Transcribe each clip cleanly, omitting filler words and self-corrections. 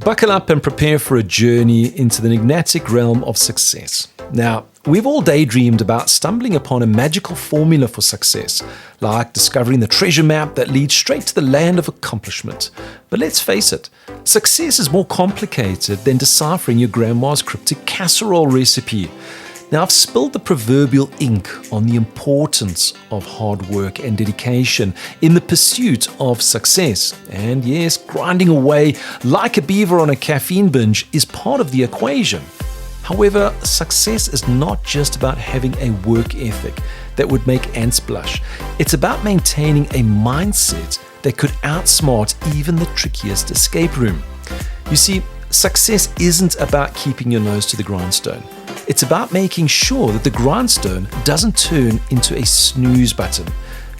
Buckle up and prepare for a journey into the enigmatic realm of success. Now, we've all daydreamed about stumbling upon a magical formula for success, like discovering the treasure map that leads straight to the land of accomplishment. But let's face it, success is more complicated than deciphering your grandma's cryptic casserole recipe. Now, I've spilled the proverbial ink on the importance of hard work and dedication in the pursuit of success. And yes, grinding away like a beaver on a caffeine binge is part of the equation. However, success is not just about having a work ethic that would make ants blush. It's about maintaining a mindset that could outsmart even the trickiest escape room. You see, success isn't about keeping your nose to the grindstone. It's about making sure that the grindstone doesn't turn into a snooze button.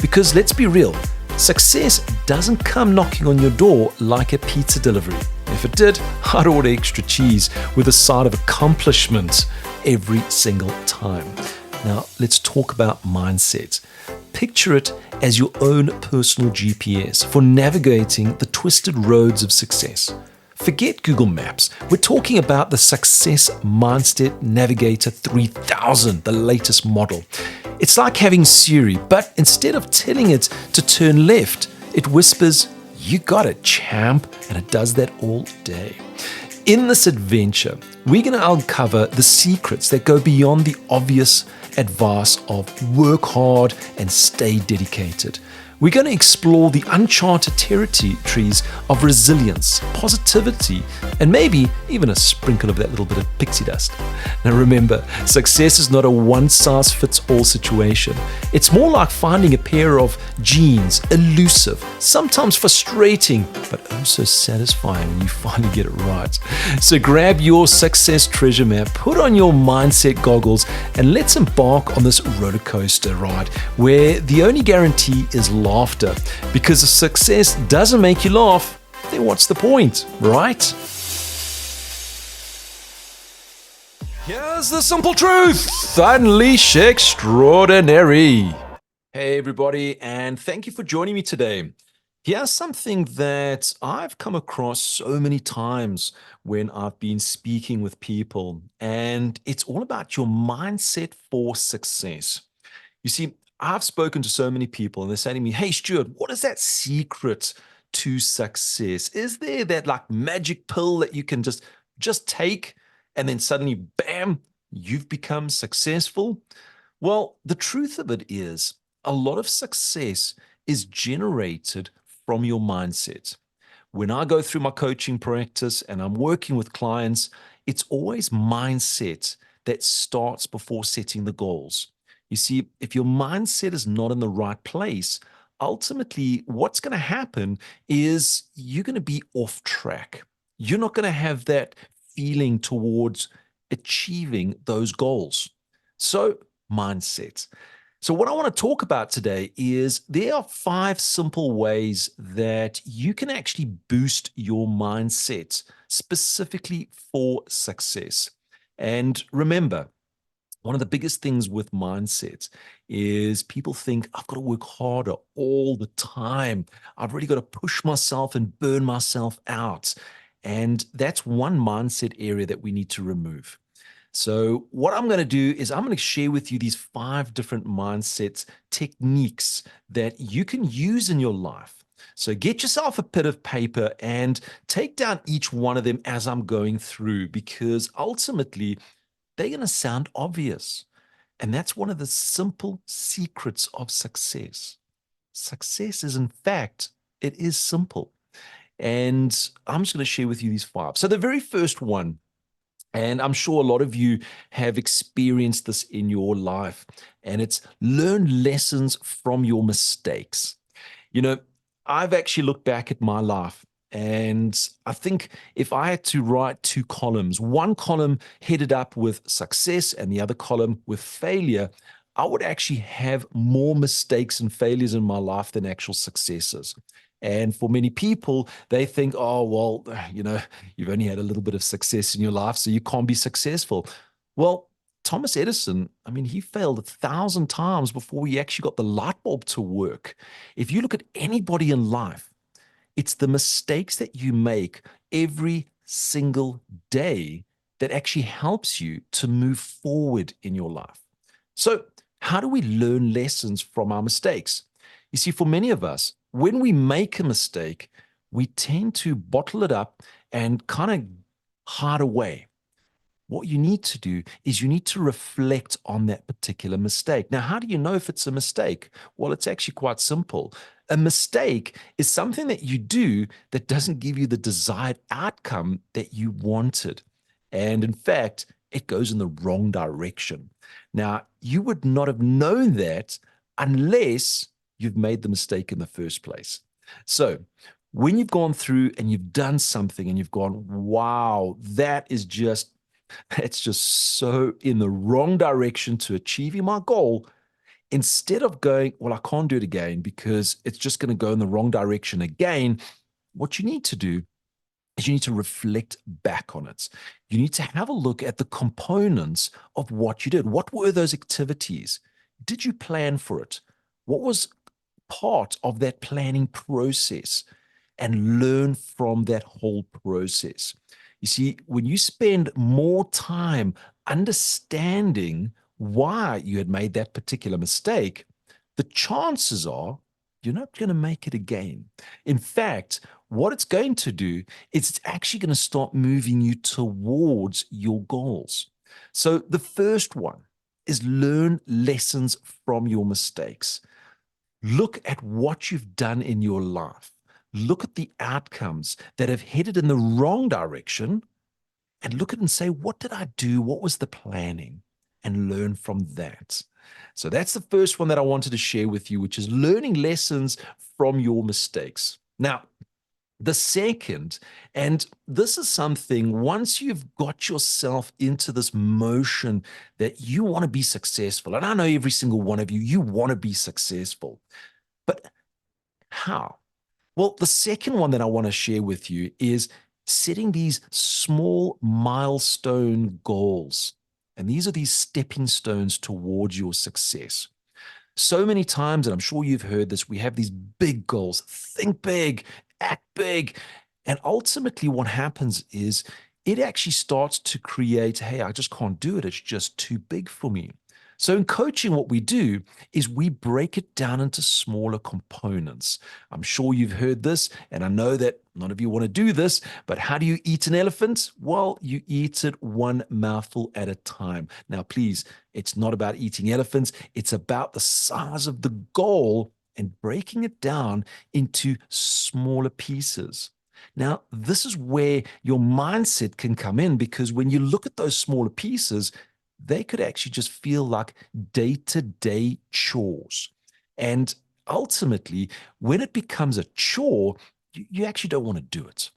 Because let's be real, success doesn't come knocking on your door like a pizza delivery. If it did, I'd order extra cheese with a side of accomplishment every single time. Now, let's talk about mindset. Picture it as your own personal GPS for navigating the twisted roads of success. Forget Google Maps. We're talking about the Success Mindset Navigator 3000, the latest model. It's like having Siri, but instead of telling it to turn left, it whispers, "You got it, champ," and it does that all day. In this adventure, we're going to uncover the secrets that go beyond the obvious advice of work hard and stay dedicated. We're going to explore the uncharted territories of resilience, positivity, and maybe even a sprinkle of that little bit of pixie dust. Now remember, success is not a one-size-fits-all situation. It's more like finding a pair of jeans, elusive, sometimes frustrating, but oh so satisfying when you finally get it right. So grab your success treasure map, put on your mindset goggles, and let's embark on this roller coaster ride where the only guarantee is laughter. Because if success doesn't make you laugh, then what's the point, right? Here's the simple truth. Unleash extraordinary. Hey everybody, and thank you for joining me today. Here's something that I've come across so many times when I've been speaking with people, and it's all about your mindset for success. You see, I've spoken to so many people and they're saying to me, "Hey Stuart, what is that secret to success? Is there that like magic pill that you can just take and then suddenly, bam, you've become successful?" Well, the truth of it is a lot of success is generated from your mindset. When I go through my coaching practice and I'm working with clients, it's always mindset that starts before setting the goals. You see, if your mindset is not in the right place, ultimately what's going to happen is you're going to be off track. You're not going to have that feeling towards achieving those goals. So, mindset. So what I want to talk about today is there are 5 simple ways that you can actually boost your mindset specifically for success. And remember, one of the biggest things with mindsets is people think, "I've got to work harder all the time. I've really got to push myself and burn myself out." And that's one mindset area that we need to remove. So what I'm going to do is I'm going to share with you these 5 different mindsets techniques that you can use in your life. So get yourself a bit of paper and take down each one of them as I'm going through, because ultimately they're going to sound obvious. And that's one of the simple secrets of success. Success is, in fact, it is simple. And I'm just going to share with you these 5. So the very first one, and I'm sure a lot of you have experienced this in your life, and it's learn lessons from your mistakes. You know, I've actually looked back at my life, and I think if I had to write 2 columns, one column headed up with success and the other column with failure, I would actually have more mistakes and failures in my life than actual successes. And for many people, they think, "Oh, well, you've only had a little bit of success in your life, so you can't be successful." Well, Thomas Edison, I mean, he failed 1,000 times before he actually got the light bulb to work. If you look at anybody in life, it's the mistakes that you make every single day that actually helps you to move forward in your life. So, how do we learn lessons from our mistakes? You see, for many of us, when we make a mistake, we tend to bottle it up and kind of hide away. What you need to do is you need to reflect on that particular mistake. Now, how do you know if it's a mistake? Well, it's actually quite simple. A mistake is something that you do that doesn't give you the desired outcome that you wanted. And in fact, it goes in the wrong direction. Now, you would not have known that unless you've made the mistake in the first place. So, when you've gone through and you've done something and you've gone, wow, that is just it's just so in the wrong direction to achieving my goal. Instead of going, well, I can't do it again because it's just going to go in the wrong direction again, what you need to do is you need to reflect back on it. You need to have a look at the components of what you did. What were those activities? Did you plan for it? What was part of that planning process? And learn from that whole process. You see, when you spend more time understanding why you had made that particular mistake, the chances are you're not going to make it again. In fact, what it's going to do is it's actually going to start moving you towards your goals. So the first one is learn lessons from your mistakes. Look at what you've done in your life. Look at the outcomes that have headed in the wrong direction and look at it and say, what did I do? What was the planning? And learn from that. So that's the first one that I wanted to share with you, which is learning lessons from your mistakes. Now, the second, and this is something once you've got yourself into this motion that you want to be successful, and I know every single one of you, you want to be successful, but how? Well, the second one that I want to share with you is setting these small milestone goals. And these are these stepping stones towards your success. So many times, and I'm sure you've heard this, we have these big goals. Think big, act big. And ultimately, what happens is it actually starts to create, hey, I just can't do it. It's just too big for me. So in coaching, what we do is we break it down into smaller components. I'm sure you've heard this, and I know that none of you want to do this, but how do you eat an elephant? Well, you eat it one mouthful at a time. Now, please, it's not about eating elephants. It's about the size of the goal and breaking it down into smaller pieces. Now, this is where your mindset can come in because when you look at those smaller pieces, they could actually just feel like day-to-day chores. And ultimately, when it becomes a chore, you actually don't want to do it.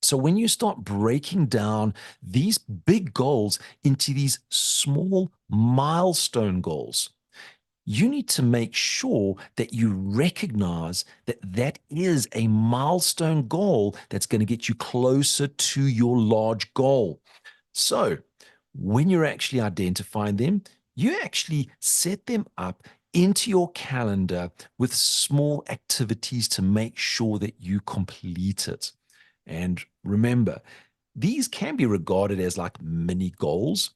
So when you start breaking down these big goals into these small milestone goals, you need to make sure that you recognize that that is a milestone goal that's going to get you closer to your large goal. So when you're actually identifying them, you actually set them up into your calendar with small activities to make sure that you complete it. And remember, these can be regarded as like mini goals,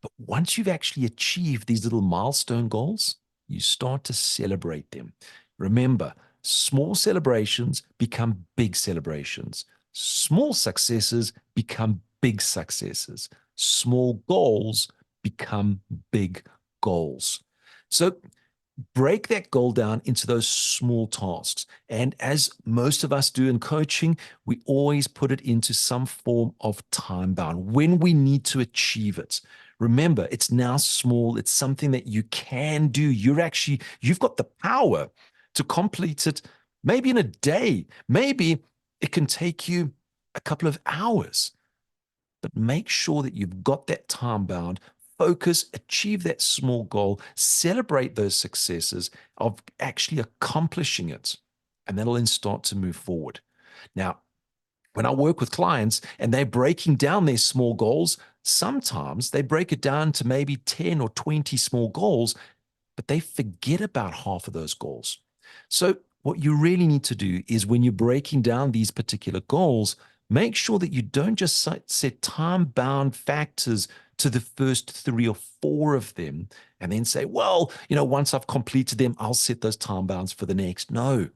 but once you've actually achieved these little milestone goals, you start to celebrate them. Remember, small celebrations become big celebrations. Small successes become big successes. Small goals become big goals. So break that goal down into those small tasks. And as most of us do in coaching, we always put it into some form of time bound when we need to achieve it. Remember, it's now small. It's something that you can do. You've got the power to complete it maybe in a day. Maybe it can take you a couple of hours. But make sure that you've got that time bound, focus, achieve that small goal, celebrate those successes of actually accomplishing it. And that'll then start to move forward. Now, when I work with clients and they're breaking down their small goals, sometimes they break it down to maybe 10 or 20 small goals, but they forget about half of those goals. So what you really need to do is when you're breaking down these particular goals, Make sure that you don't just set time-bound factors to the first 3 or 4 of them and then say, well, once I've completed them, I'll set those time bounds for the next. No.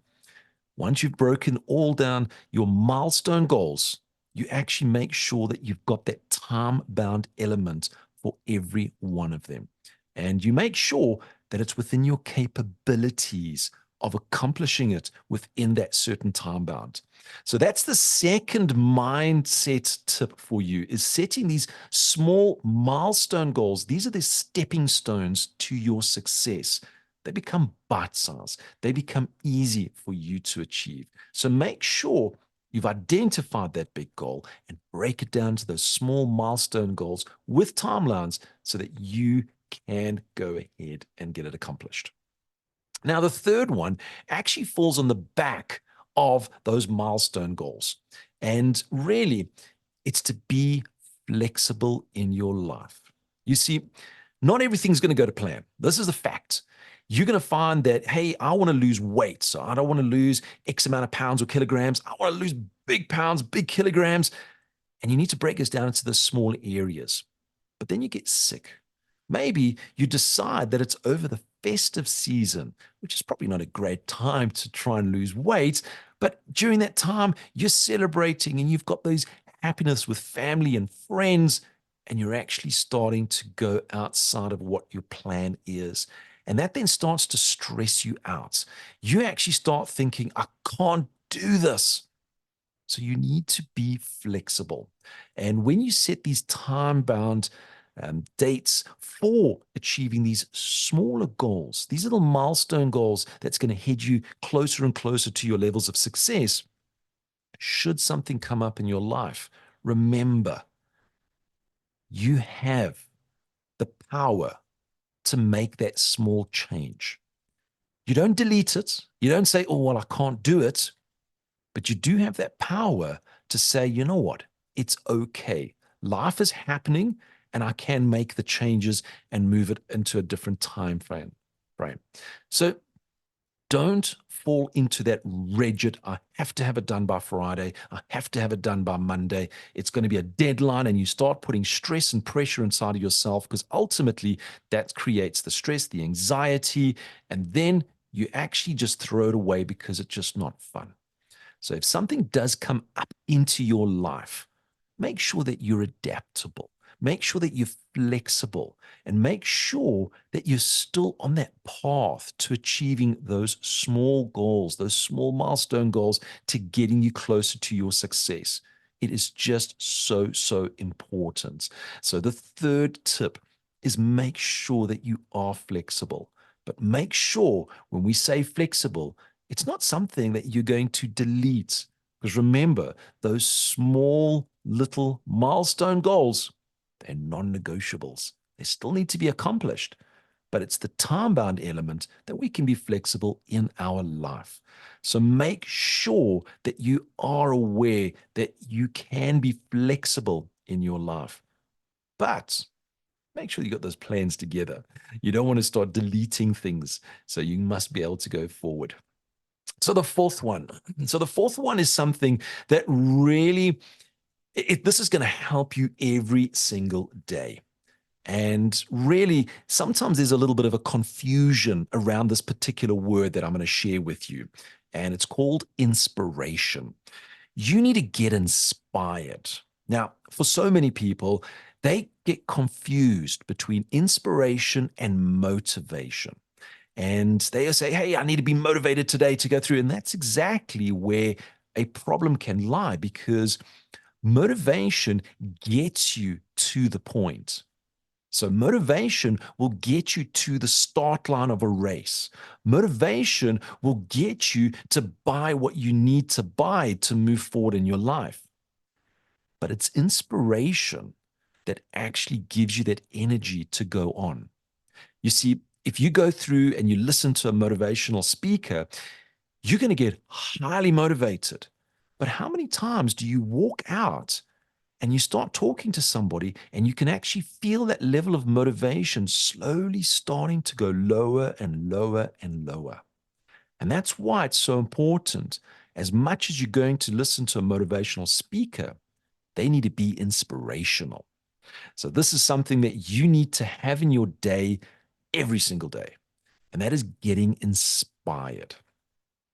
Once you've broken all down your milestone goals, you actually make sure that you've got that time-bound element for every one of them. And you make sure that it's within your capabilities of accomplishing it within that certain time bound. So that's the second mindset tip for you, is setting these small milestone goals. These are the stepping stones to your success. They become bite-sized. They become easy for you to achieve. So make sure you've identified that big goal and break it down to those small milestone goals with timelines so that you can go ahead and get it accomplished. Now, the third one actually falls on the back of those milestone goals. And really, it's to be flexible in your life. You see, not everything's going to go to plan. This is a fact. You're going to find that, hey, I want to lose weight. So I don't want to lose X amount of pounds or kilograms. I want to lose big pounds, big kilograms. And you need to break this down into the small areas. But then you get sick. Maybe you decide that it's over the festive season, which is probably not a great time to try and lose weight. But during that time, you're celebrating and you've got those happiness with family and friends, and you're actually starting to go outside of what your plan is. And that then starts to stress you out. You actually start thinking, I can't do this. So you need to be flexible. And when you set these time-bound dates for achieving these smaller goals, these little milestone goals that's going to head you closer and closer to your levels of success, should something come up in your life, remember, you have the power to make that small change. You don't delete it. You don't say, oh, well, I can't do it. But you do have that power to say, you know what? It's okay. Life is happening and I can make the changes and move it into a different time frame. So don't fall into that rigid, I have to have it done by Friday. I have to have it done by Monday. It's going to be a deadline, and you start putting stress and pressure inside of yourself, because ultimately that creates the stress, the anxiety, and then you actually just throw it away because it's just not fun. So if something does come up into your life, make sure that you're adaptable. Make sure that you're flexible, and make sure that you're still on that path to achieving those small goals, those small milestone goals, to getting you closer to your success. It is just so, so important. So the third tip is make sure that you are flexible. But make sure when we say flexible, it's not something that you're going to delete. Because remember, those small little milestone goals, they're non-negotiables. They still need to be accomplished, but it's the time-bound element that we can be flexible in our life. So make sure that you are aware that you can be flexible in your life, but make sure you got those plans together. You don't want to start deleting things, so you must be able to go forward. So the fourth one is something that really, this is going to help you every single day. And really, sometimes there's a little bit of a confusion around this particular word that I'm going to share with you. And it's called inspiration. You need to get inspired. Now, for so many people, they get confused between inspiration and motivation. And they say, hey, I need to be motivated today to go through. And that's exactly where a problem can lie, because motivation gets you to the point. So motivation will get you to the start line of a race. Motivation will get you to buy what you need to buy to move forward in your life. But it's inspiration that actually gives you that energy to go on. You see, if you go through and you listen to a motivational speaker, you're going to get highly motivated. But how many times do you walk out and you start talking to somebody and you can actually feel that level of motivation slowly starting to go lower and lower and lower? And that's why it's so important as much as you're going to listen to a motivational speaker, they need to be inspirational. So this is something that you need to have in your day every single day, and that is getting inspired.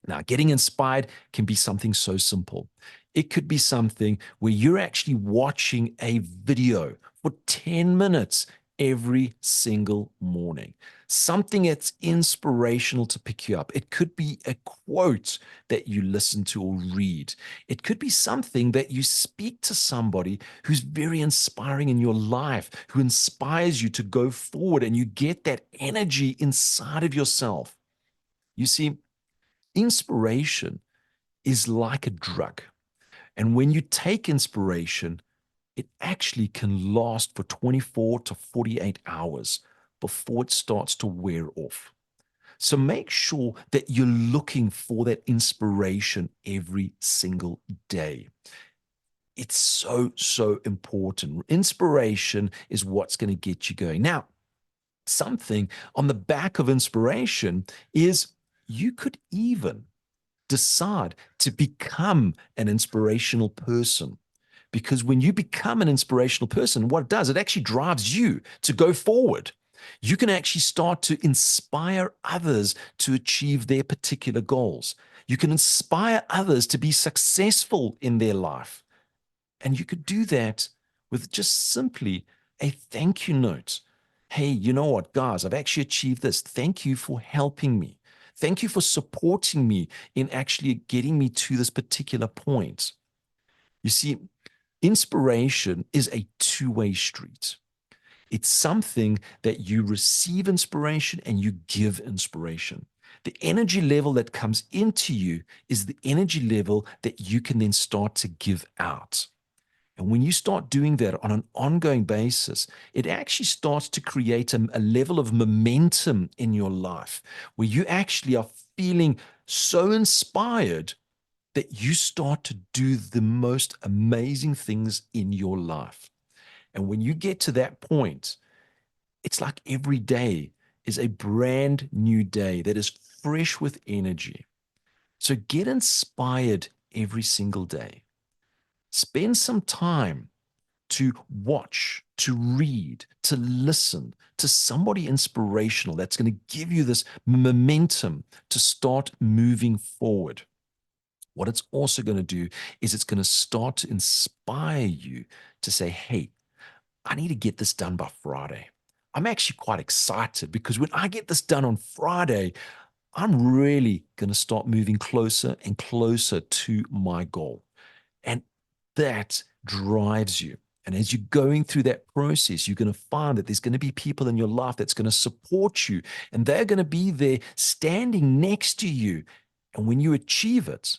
Now, getting inspired can be something so simple. It could be something where you're actually watching a video for 10 minutes every single morning, something that's inspirational to pick you up. It could be a quote that you listen to or read. It could be something that you speak to somebody who's very inspiring in your life, who inspires you to go forward, and you get that energy inside of yourself. You see, inspiration is like a drug. And when you take inspiration, it actually can last for 24 to 48 hours before it starts to wear off. So make sure that you're looking for that inspiration every single day. It's so, so important. Inspiration is what's going to get you going. Now, something on the back of inspiration is you could even decide to become an inspirational person. Because when you become an inspirational person, what it does, it actually drives you to go forward. You can actually start to inspire others to achieve their particular goals. You can inspire others to be successful in their life. And you could do that with just simply a thank you note. Hey, you know what, guys, I've actually achieved this. Thank you for helping me. Thank you for supporting me in actually getting me to this particular point. You see, inspiration is a two-way street. It's something that you receive inspiration and you give inspiration. The energy level that comes into you is the energy level that you can then start to give out. And when you start doing that on an ongoing basis, it actually starts to create a level of momentum in your life where you actually are feeling so inspired that you start to do the most amazing things in your life. And when you get to that point, it's like every day is a brand new day that is fresh with energy. So get inspired every single day. Spend some time to watch, to read, to listen to somebody inspirational that's going to give you this momentum to start moving forward. What it's also going to do is it's going to start to inspire you to say, hey, I need to get this done by Friday. I'm actually quite excited because when I get this done on Friday, I'm really going to start moving closer and closer to my goal. And that drives you. And as you're going through that process, you're going to find that there's going to be people in your life that's going to support you, and they're going to be there standing next to you. And when you achieve it,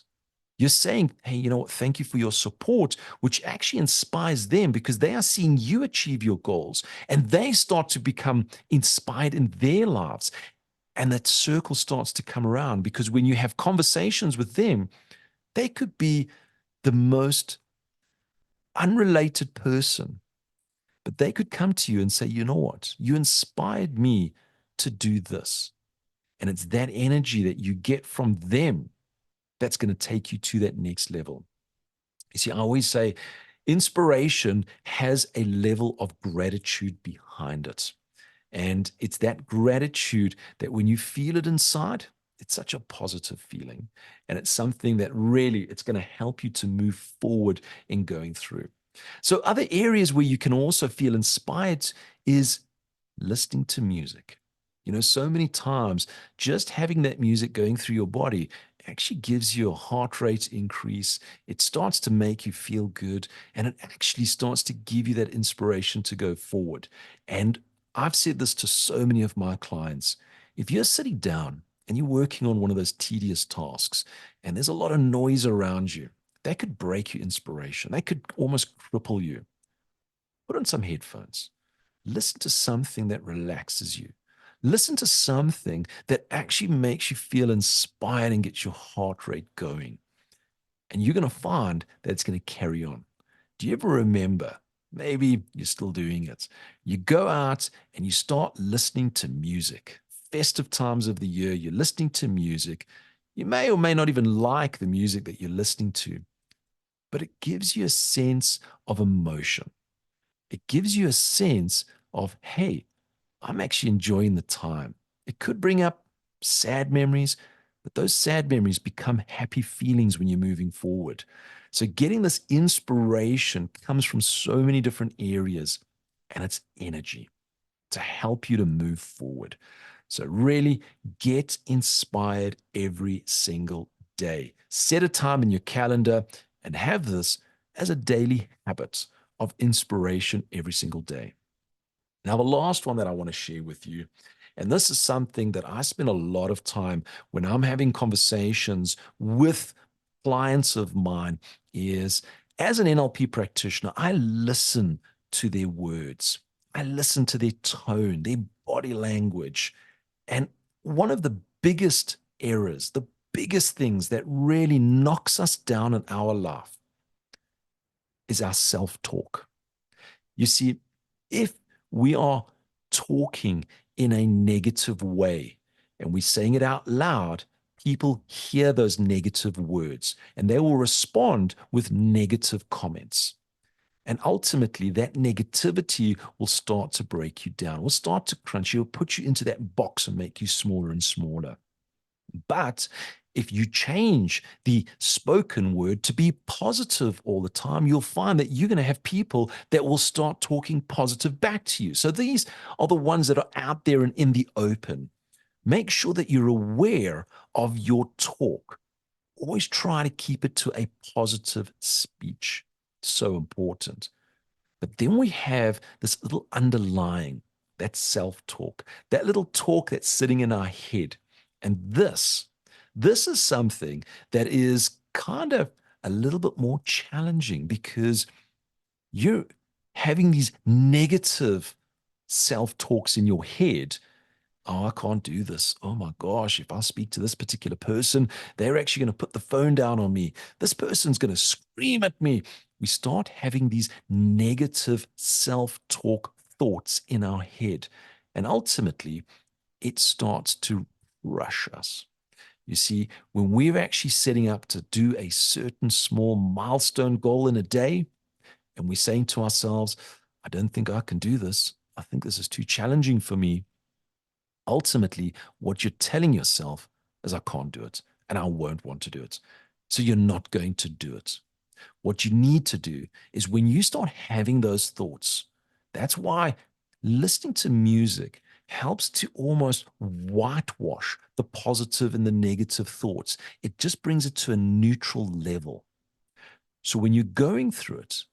you're saying, hey, you know what? Thank you for your support, which actually inspires them because they are seeing you achieve your goals and they start to become inspired in their lives. And that circle starts to come around because when you have conversations with them, they could be the most unrelated person, but they could come to you and say, you know what? You inspired me to do this. And it's that energy that you get from them that's going to take you to that next level. You see, I always say inspiration has a level of gratitude behind it. And it's that gratitude that when you feel it inside, it's such a positive feeling. And it's something that really, it's going to help you to move forward in going through. So other areas where you can also feel inspired is listening to music. You know, so many times just having that music going through your body actually gives you a heart rate increase. It starts to make you feel good, and it actually starts to give you that inspiration to go forward. And I've said this to so many of my clients. If you're sitting down and you're working on one of those tedious tasks and there's a lot of noise around you, that could break your inspiration. That could almost cripple you. Put on some headphones. Listen to something that relaxes you. Listen to something that actually makes you feel inspired and gets your heart rate going. And you're going to find that it's going to carry on. Do you ever remember? Maybe you're still doing it. You go out and you start listening to music. Festive times of the year, you're listening to music. You may or may not even like the music that you're listening to, but it gives you a sense of emotion. It gives you a sense of, hey, I'm actually enjoying the time. It could bring up sad memories, but those sad memories become happy feelings when you're moving forward. So, getting this inspiration comes from so many different areas, and it's energy to help you to move forward. So, really get inspired every single day. Set a time in your calendar and have this as a daily habit of inspiration every single day. Now, the last one that I want to share with you, and this is something that I spend a lot of time when I'm having conversations with clients of mine, is as an NLP practitioner, I listen to their words. I listen to their tone, their body language. And one of the biggest errors, the biggest things that really knocks us down in our life is our self-talk. You see, if we are talking in a negative way and we're saying it out loud, people hear those negative words and they will respond with negative comments. And ultimately, that negativity will start to break you down, will start to crunch you, will put you into that box and make you smaller and smaller. But if you change the spoken word to be positive all the time, you'll find that you're going to have people that will start talking positive back to you. So these are the ones that are out there and in the open. Make sure that you're aware of your talk. Always try to keep it to a positive speech. So important. But then we have this little underlying, that self-talk, that little talk that's sitting in our head. And this is something that is kind of a little bit more challenging because you're having these negative self-talks in your head. Oh, I can't do this. Oh my gosh, if I speak to this particular person, they're actually going to put the phone down on me. This person's going to scream at me. We start having these negative self talk thoughts in our head. And ultimately, it starts to rush us. You see, when we're actually setting up to do a certain small milestone goal in a day, and we're saying to ourselves, I don't think I can do this. I think this is too challenging for me. Ultimately, what you're telling yourself is, I can't do it and I won't want to do it. So you're not going to do it. What you need to do is when you start having those thoughts, that's why listening to music helps to almost whitewash the positive and the negative thoughts. It just brings it to a neutral level. So when you're going through it,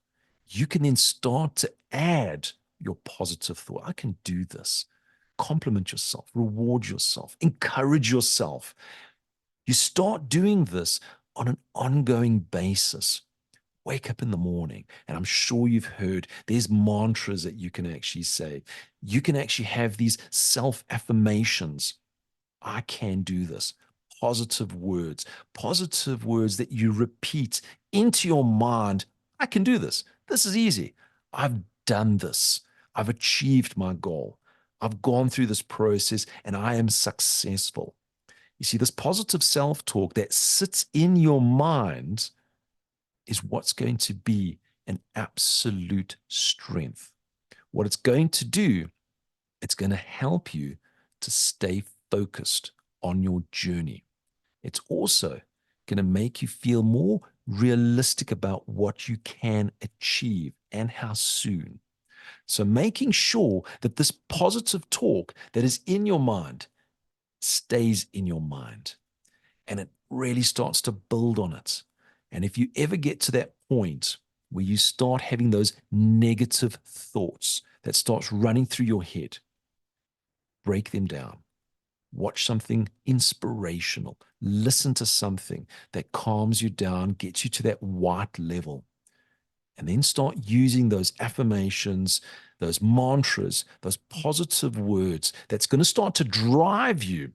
you can then start to add your positive thought. I can do this. Compliment yourself, reward yourself, encourage yourself. You start doing this on an ongoing basis. Wake up in the morning, and I'm sure you've heard there's mantras that you can actually say. You can actually have these self affirmations. I can do this. Positive words that you repeat into your mind. I can do this. This is easy. I've done this. I've achieved my goal. I've gone through this process and I am successful. You see, this positive self talk that sits in your mind is what's going to be an absolute strength. What it's going to do, it's going to help you to stay focused on your journey. It's also going to make you feel more realistic about what you can achieve and how soon. So making sure that this positive talk that is in your mind stays in your mind and it really starts to build on it. And if you ever get to that point where you start having those negative thoughts that starts running through your head, break them down. Watch something inspirational. Listen to something that calms you down, gets you to that white level. And then start using those affirmations, those mantras, those positive words that's going to start to drive you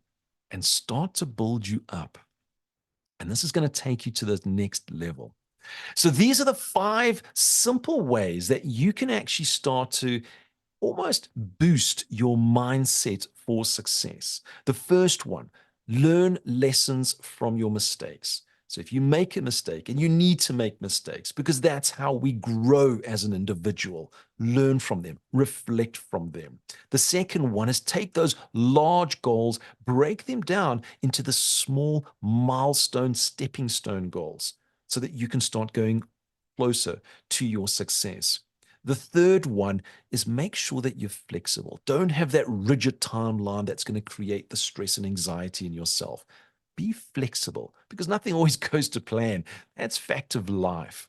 and start to build you up. And this is going to take you to the next level. So these are the 5 simple ways that you can actually start to almost boost your mindset for success. The first one, Learn lessons from your mistakes. So if you make a mistake, and you need to make mistakes because that's how we grow as an individual, learn from them, reflect from them. The second one is take those large goals, break them down into the small milestone, stepping stone goals so that you can start going closer to your success. The third one is make sure that you're flexible. Don't have that rigid timeline that's going to create the stress and anxiety in yourself. Be flexible because nothing always goes to plan. That's fact of life.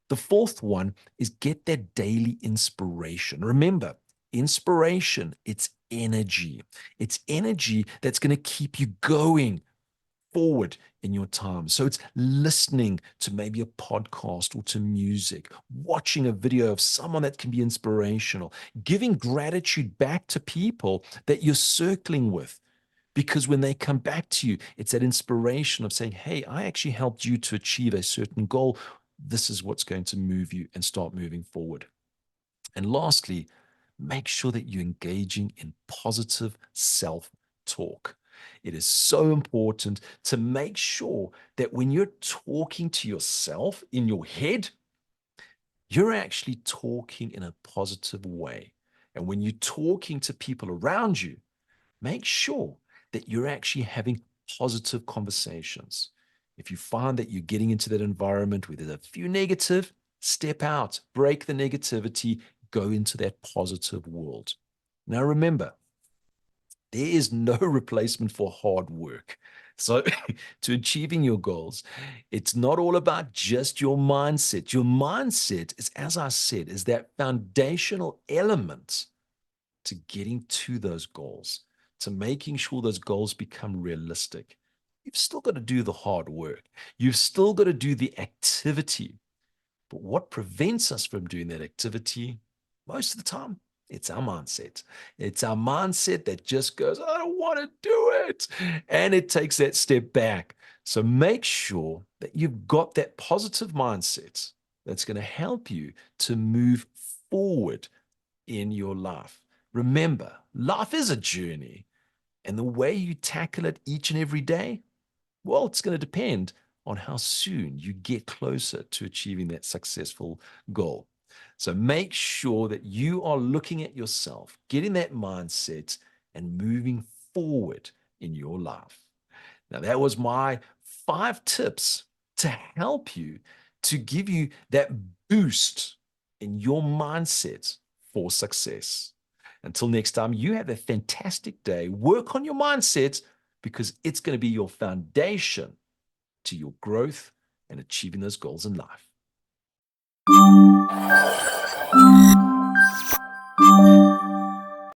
The fourth one is get that daily inspiration. Remember, inspiration, it's energy. It's energy that's going to keep you going forward in your time. So it's listening to maybe a podcast or to music, watching a video of someone that can be inspirational, giving gratitude back to people that you're circling with. Because when they come back to you, it's that inspiration of saying, hey, I actually helped you to achieve a certain goal. This is what's going to move you and start moving forward. And lastly, make sure that you're engaging in positive self talk. It is so important to make sure that when you're talking to yourself in your head, you're actually talking in a positive way. And when you're talking to people around you, make sure that you're actually having positive conversations. If you find that you're getting into that environment where there's a few negative, step out, break the negativity, go into that positive world. Now, remember, there is no replacement for hard work. So, to achieving your goals, it's not all about just your mindset. Your mindset is, as I said, is that foundational element to getting to those goals, to making sure those goals become realistic. You've still got to do the hard work. You've still got to do the activity. But what prevents us from doing that activity most of the time? It's our mindset. It's our mindset that just goes, I don't want to do it. And it takes that step back. So make sure that you've got that positive mindset that's going to help you to move forward in your life. Remember, life is a journey, and the way you tackle it each and every day, well, it's going to depend on how soon you get closer to achieving that successful goal. So make sure that you are looking at yourself, getting that mindset, and moving forward in your life. Now, that was my 5 tips to help you, to give you that boost in your mindset for success. Until next time, you have a fantastic day. Work on your mindset because it's going to be your foundation to your growth and achieving those goals in life.